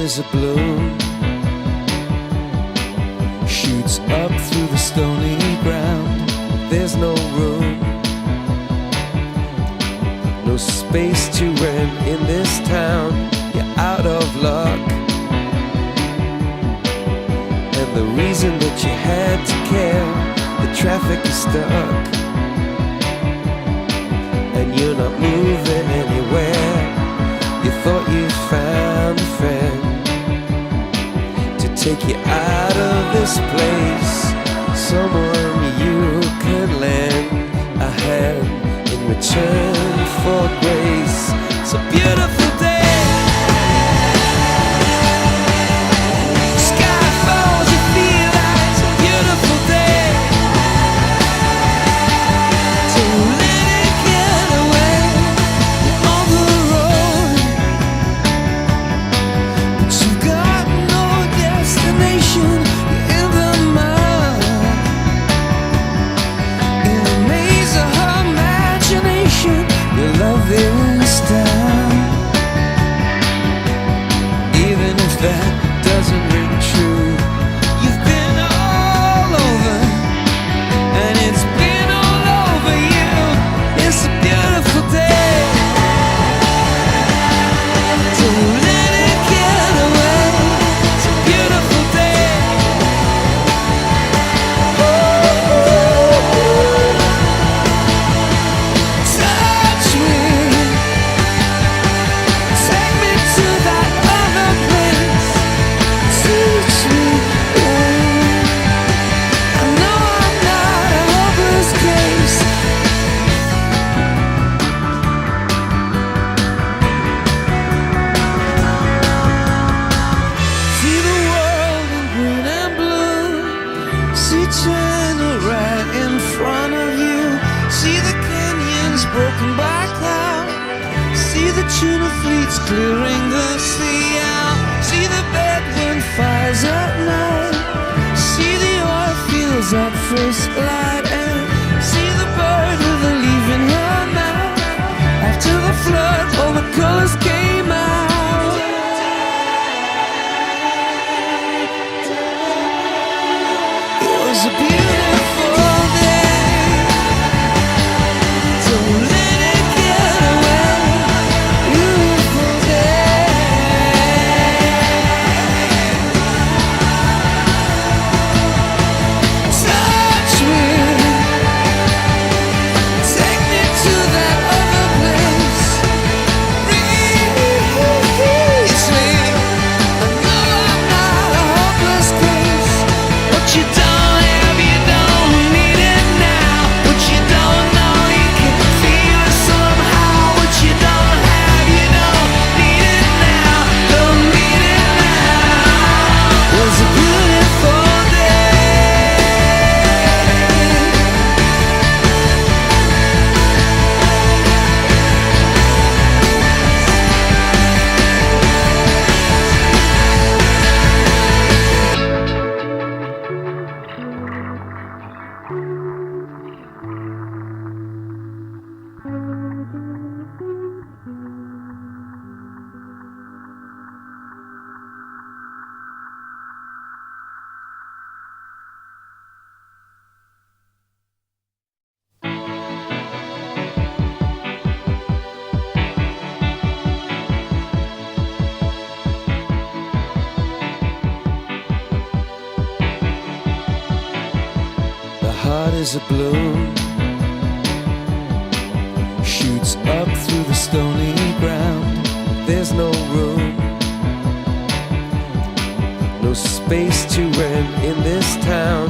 as a bloom shoots up through the stony ground. There's no room, no space to rent in this town. You're out of luck, and the reason that you had to care, the traffic is stuck, and you're not moving anywhere. You thought you found a friend to take you out of this place, someone you could lend a hand in return for grace. It's a beautiful day. Sky falls, you feel like it's a beautiful day. So let it get away. You're on the road, but you've got no destination. You're in the mud, in a maze of her imagination. Your love is down, even if that doesn't ring true. You've been all over, and it's been all over you. It's a beautiful day. So let it get away. It's a beautiful day. Touch me, take me to that other place. Teach me, I know I'm not a hopeless case. See the world in green and blue. See China right in front of you. See the canyons broken by cloud. See the tuna fleets clearing the sea out. See the bedroom fires at night. See the oil fields at first light. And see the bird with a leaf in her mouth. After the flood, all the colors came out. It was a beautiful day. So let it get away. Beautiful day. Touch me, take me to that other place. Reach me, I know I'm not a hopeless case. What you don't have, you don't need it now. What you don't know, you can feel it somehow. What you don't have, you don't need it now. Don't need it now. It was a beautiful day. The heart is a bloom shoots up through the stony ground. There's no room, no space to rent in this town.